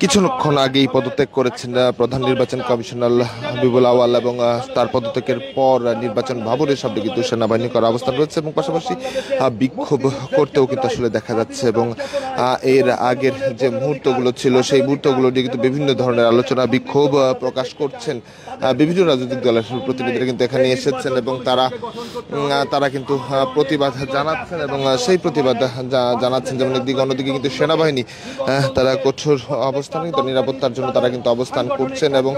কিছুক্ষণ আগেই পদত্যাগ করেছেন প্রধান নির্বাচন কমিশনার হাবিবুল আওয়াল এবং তার পদত্যাগের পর নির্বাচন ভবনের সামনে কিন্তু সেনাবাহিনী করা অবস্থান রয়েছে এবং পাশাপাশি বিক্ষোভ করতেও কিন্তু আসলে দেখা যাচ্ছে এবং এর আগের যে মুহূর্তগুলো ছিল সেই মুহূর্তগুলো নিয়ে কিন্তু বিভিন্ন ধরনের আলোচনা বিক্ষোভ প্রকাশ করছেন বিভিন্ন রাজনৈতিক দলের প্রতিনিধিরা কিন্তু এখানে এসেছেন এবং তারা কিন্তু প্রতিবাদ জানাচ্ছেন এবং সেই প্রতিবাদ জানাচ্ছেন যেমন একদিকে অন্যদিকে কিন্তু সেনাবাহিনী তারা কঠোর অবস্থানে নিরাপত্তার জন্য তারা কিন্তু অবস্থান করছেন এবং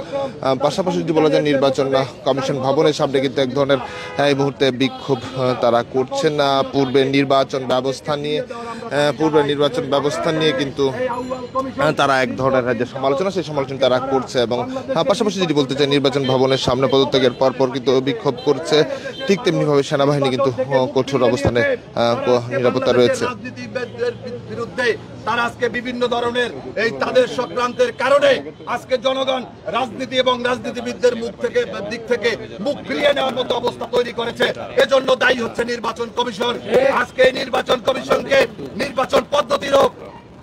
পাশাপাশি যদি বলা যায় নির্বাচন কমিশন ভবনের সামনে কিন্তু এক ধরনের এই মুহূর্তে বিক্ষোভ তারা করছেন পূর্বে নির্বাচন ব্যবস্থা নিয়ে কিন্তু তারা এক ধরনের যে সমালোচনা সেই সমালোচনা তারা করছে এবং পাশাপাশি যদি বলতে চাই নির্বাচন ভবনের সামনে পদত্যাগের পরপর কিন্তু বিক্ষোভ করছে ঠিক তেমনিভাবে সেনাবাহিনী কিন্তু কঠোর অবস্থানে নিরাপত্তা রয়েছে। বিরুদ্ধে তারা আজকে বিভিন্ন ধরনের এই তাদের চক্রান্তের কারণে আজকে জনগণ রাজনীতি এবং রাজনীতিবিদদের দিক থেকে মুখ ফিরিয়ে নেওয়ার মতো অবস্থা তৈরি করেছে। এজন্য দায়ী হচ্ছে নির্বাচন কমিশন। আজকে এই নির্বাচন কমিশনকে নির্বাচন পদ্ধতিরও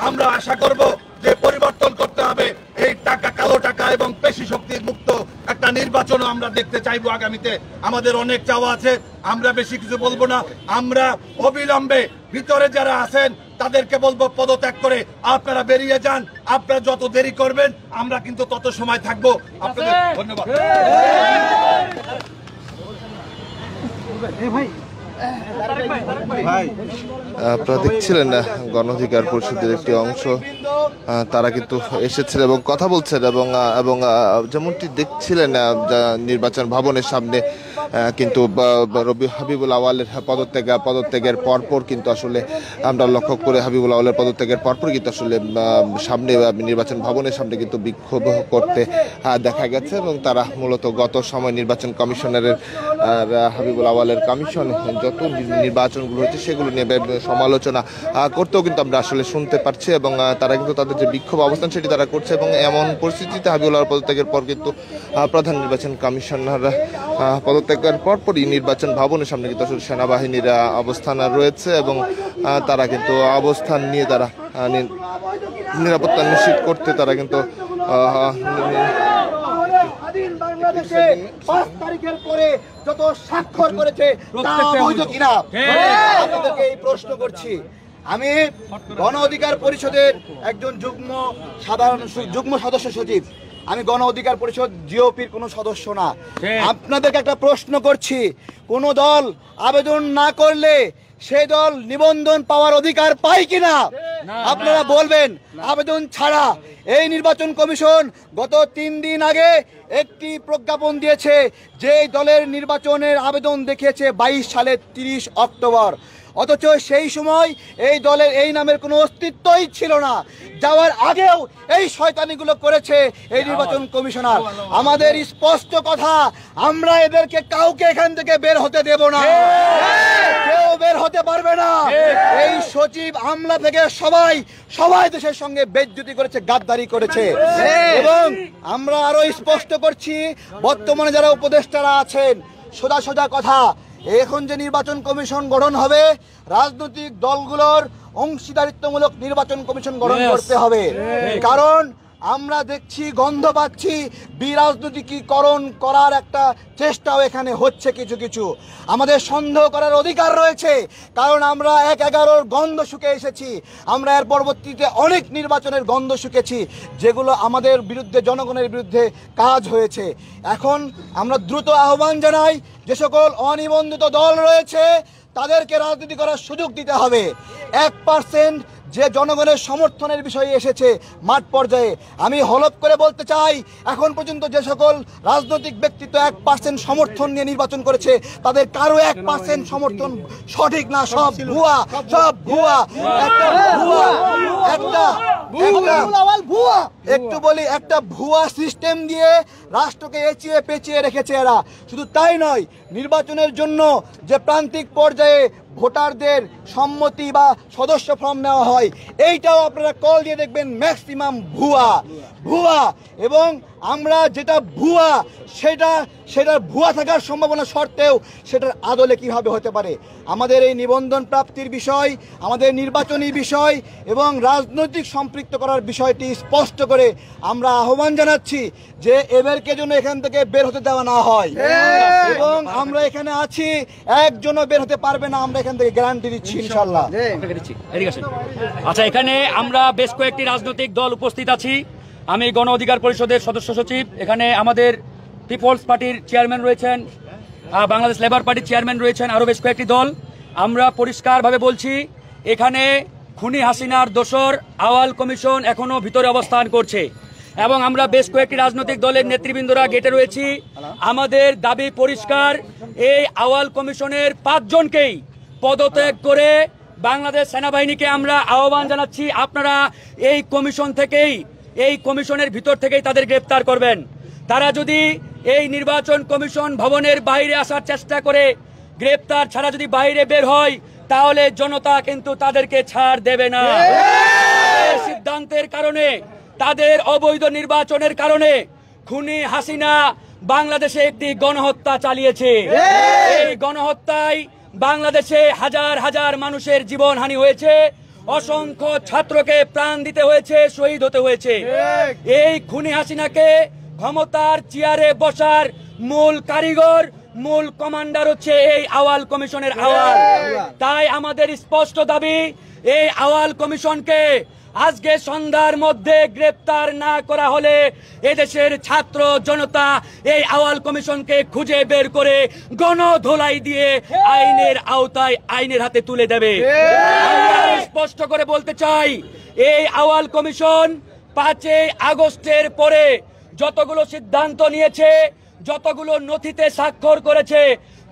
আমরা আশা করব যে পরিবর্তন করতে হবে। এই টাকা, কালো টাকা এবং পেশি শক্তির মুক্ত একটা নির্বাচনও আমরা দেখতে চাইবো আগামীতে। আমাদের অনেক চাওয়া আছে, আমরা বেশি কিছু বলবো না। আমরা অবিলম্বে ভিতরে যারা আছেন তাদেরকে বলবো পদত্যাগ করে আপনারা বেরিয়ে যান। আপনারা যত দেরি করবেন আমরা কিন্তু তত সময় থাকবো। আপনাদের ধন্যবাদ। আপনারা দেখছিলেন গণ অধিকার পরিষদের একটি অংশ তারা কিন্তু এসেছেন এবং কথা বলছেন এবং যেমনটি দেখছিলেন নির্বাচন ভবনের সামনে কিন্তু হাবিবুল আওয়ালের পদত্যাগের পরপর কিন্তু আসলে আমরা লক্ষ্য করে হাবিবুল আওয়ালের পদত্যাগের পরপর কিন্তু আসলে সামনে নির্বাচন ভবনের সামনে কিন্তু বিক্ষোভ করতে দেখা গেছে এবং তারা মূলত গত সময় নির্বাচন কমিশনারের হাবিবুল আওয়ালের কমিশন যত নির্বাচনগুলো হচ্ছে সেগুলো নিয়ে সমালোচনা করতেও কিন্তু আমরা আসলে শুনতে পারছি এবং তারা কিন্তু তাদের যে বিক্ষোভ অবস্থান সেটি তারা করছে এবং এমন পরিস্থিতিতে হাবিবুল আওয়াল পদত্যাগের পর কিন্তু প্রধান নির্বাচন কমিশনার পদত্যাগের পরপরই নির্বাচন ভবনের সামনে কিন্তু আসলে সেনাবাহিনীর অবস্থান রয়েছে এবং তারা কিন্তু অবস্থান নিয়ে তারা নিরাপত্তা নিশ্চিত করতে তারা কিন্তু বাংলাদেশে 5 তারিখের পরে যত স্বাক্ষর করেছে তা বৈধ কিনা আপনাদেরকে এই প্রশ্ন করছি। আমি গণ অধিকার পরিষদের একজন যুগ্ম সদস্য সচিব। আমি গণ অধিকার পরিষদ জিওপির কোনো সদস্য না। আপনাদেরকে একটা প্রশ্ন করছি, কোন দল আবেদন না করলে সেই দল নিবন্ধন পাওয়ার অধিকার পায় কিনা আপনারা বলবেন। আবেদন ছাড়া এই নির্বাচন কমিশন গত 3 দিন আগে একটি প্রজ্ঞাপন দিয়েছে যে দলের নির্বাচনের আবেদন দেখিয়েছে 22 সালের 30 অক্টোবর, অথচ সেই সময় এই দলের এই নামের কোনো অস্তিত্বই ছিল না। যাওয়ার আগেও এই শয়তানিগুলো করেছে এই নির্বাচন কমিশনার। আমাদের স্পষ্ট কথা, আমরা এদেরকে কাউকে এখান থেকে বের হতে দেব না, কেউ বের হতে পারবে না। এই সচিব আমলা থেকে সবাই দেশের সঙ্গে বেজ্জতি করেছে, গাদ্দারি করেছে। এবং আমরা আরো স্পষ্ট করছি, বর্তমানে যারা উপদেষ্টারা আছেন, সোজা কথা, এখন যে নির্বাচন কমিশন গঠন হবে, রাজনৈতিক দলগুলোর অংশীদারিত্বমূলক নির্বাচন কমিশন গঠন করতে হবে। কারণ আমরা দেখছি, গন্ধ পাচ্ছি বিরাজনীতিকরণ করার একটা চেষ্টাও এখানে হচ্ছে। কিছু আমাদের সন্দেহ করার অধিকার রয়েছে, কারণ আমরা 1/11 গন্ধ শুকে এসেছি। আমরা এর পরবর্তীতে অনেক নির্বাচনের গন্ধ শুকেছি, যেগুলো আমাদের বিরুদ্ধে, জনগণের বিরুদ্ধে কাজ হয়েছে। এখন আমরা দ্রুত আহ্বান জানাই, যে সকল অনিবন্ধিত দল রয়েছে তাদেরকে রাজনীতি করার সুযোগ দিতে হবে। 1% যে জনগণের সমর্থনের বিষয়ে এসেছে মাঠ পর্যায়ে, আমি হলফ করে বলতে চাই, এখন পর্যন্ত যে সকল রাজনৈতিক ব্যক্তিত্ব 1% সমর্থন নিয়ে নির্বাচন করেছে, তাদের কারো 1% সমর্থন সঠিক না, সব ভুয়া। একটু বলি, একটা ভুয়া সিস্টেম দিয়ে রাষ্ট্রকে এচিয়ে পেঁচিয়ে রেখেছে এরা। শুধু তাই নয়, নির্বাচনের জন্য যে প্রান্তিক পর্যায়ে ভোটারদের সম্মতি বা সদস্য ফর্ম নেওয়া হয়, এইটাও আপনারা কল দিয়ে দেখবেন ম্যাক্সিমাম ভুয়া। এবং আমরা যেটা ভুয়া সেটার ভুয়া থাকার সম্ভাবনা সত্ত্বেও সেটার আদলে কিভাবে হতে পারে। আমাদের এই নিবন্ধন প্রাপ্তির বিষয়, আমাদের নির্বাচনী বিষয় এবং রাজনৈতিক সম্পৃক্ত করার বিষয়টি স্পষ্ট করে আমরা আহ্বান জানাচ্ছি যে এদেরকে যেন এখান থেকে বের হতে দেওয়া না হয় এবং আমরা এখানে আছি, একজনও বের হতে পারবে না, আমরা এখান থেকে গ্যারান্টি দিচ্ছি ইনশাআল্লাহ। আচ্ছা, এখানে আমরা বেশ কয়েকটি রাজনৈতিক দল উপস্থিত আছি। আমি গণ অধিকার পরিষদের সদস্য সচিব। এখানে আমাদের পিপলস পার্টির চেয়ারম্যান রয়েছেন, বাংলাদেশ লেবার পার্টির চেয়ারম্যান রয়েছেন, আরও বেশ কয়েকটি দল। আমরা পরিষ্কারভাবে বলছি, এখানে খুনি হাসিনার দোসর আওয়াল কমিশন এখনো ভিতরে অবস্থান করছে এবং আমরা বেশ কয়েকটি রাজনৈতিক দলের নেতৃবৃন্দরা গেটে রয়েছি। আমাদের দাবি পরিষ্কার, এই আওয়াল কমিশনের 5 জনকেই পদত্যাগ করে বাংলাদেশ সেনাবাহিনীকে আমরা আহ্বান জানাচ্ছি, আপনারা এই কমিশন থেকেই, এই কমিশনের ভিতর থেকেই তাদের গ্রেপ্তার করবেন। তারা যদি এই নির্বাচন কমিশন ভবনের বাইরে আসার চেষ্টা করে, গ্রেপ্তার ছাড়া যদি বাইরে বের হয়, তাহলে জনতা কিন্তু তাদেরকে ছাড় দেবে না। এই সিদ্ধান্তের কারণে, তাদের অবৈধ নির্বাচনের কারণে খুনি হাসিনা বাংলাদেশে একটি গণহত্যা চালিয়েছে। এই গণহত্যায় বাংলাদেশে হাজার হাজার মানুষের জীবনহানি হয়েছে, অসংখ্য ছাত্রকে প্রাণ দিতে হয়েছে, শহীদ হতে হয়েছে। এই খুনি হাসিনাকে ক্ষমতার চেয়ারে বসার মূল কারিগর, মূল কমান্ডার হচ্ছে এই আওয়াল কমিশনের আওয়াল। তাই আমাদের স্পষ্ট দাবি, এই আওয়াল কমিশনকে আজকে সন্ধ্যার মধ্যে গ্রেপ্তার না করা হলে এদেশের ছাত্র জনতা এই আওয়াল কমিশনকে খুঁজে বের করে গণধোলাই দিয়ে আইনের আওতায়, আইনের হাতে তুলে দেবে। আমরা স্পষ্ট করে বলতে চাই, এই আওয়াল কমিশন 5 আগস্টের পরে যতগুলো সিদ্ধান্ত নিয়েছে, যতগুলো নথিতে স্বাক্ষর করেছে,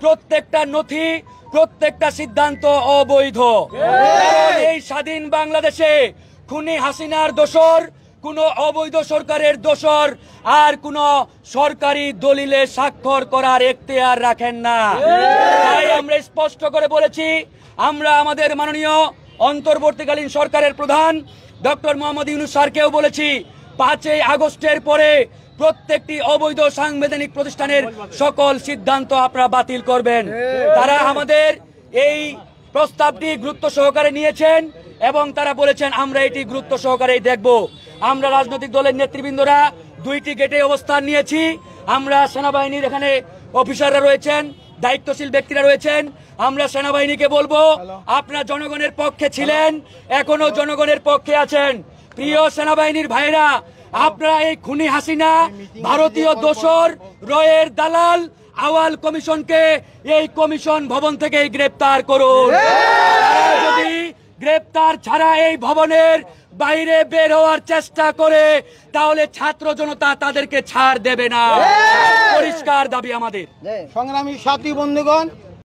প্রত্যেকটা নথি, প্রত্যেকটা সিদ্ধান্ত অবৈধ। কারণ এই স্বাধীন বাংলাদেশে খুনি হাসিনার দোসর, কোন অবৈধ সরকারের দোসর আর কোন সরকারি দলিলে স্বাক্ষর করার এখতিয়ার রাখেন না। তাই আমরা স্পষ্ট করে বলেছি, আমরা আমাদের মাননীয় অন্তর্বর্তীকালীন সরকারের প্রধান ডক্টর মোহাম্মদ ইউনূস স্যারকেও বলেছি, 5 আগস্টের পরে প্রত্যেকটি অবৈধ সাংবিধানিক প্রতিষ্ঠানের সকল সিদ্ধান্ত আপনারা বাতিল করবেন। তারা আমাদের এই প্রস্তাবটি গুরুত্ব সহকারে নিয়েছেন এবং তারা বলেছেন আমরা এটি গুরুত্ব সহকারেই দেখব। আমরা রাজনৈতিক দলের নেতৃবৃন্দরা 2টি গেটে অবস্থান নিয়েছি। আমরা সেনাবাহিনীর এখানে অফিসাররা রয়েছেন, দায়িত্বশীল ব্যক্তিরা রয়েছেন। আমরা সেনাবাহিনীকে বলবো, আপনারা জনগণের পক্ষে ছিলেন, এখনো জনগণের পক্ষে আছেন। প্রিয় সেনাবাহিনীর ভাইরা, আপনারা এই খুনি হাসিনা, ভারতীয় দোসর, রয়ের দালাল আওয়াল কমিশনকে এই কমিশন ভবন থেকে গ্রেপ্তার করুন। যদি গ্রেপ্তার ছাড়া এই ভবনের বাইরে বের হওয়ার চেষ্টা করে, তাহলে ছাত্র জনতা তাদেরকে ছাড় দেবে না। পরিষ্কার দাবি আমাদের। সংগ্রামী সাথী বন্ধুগণ,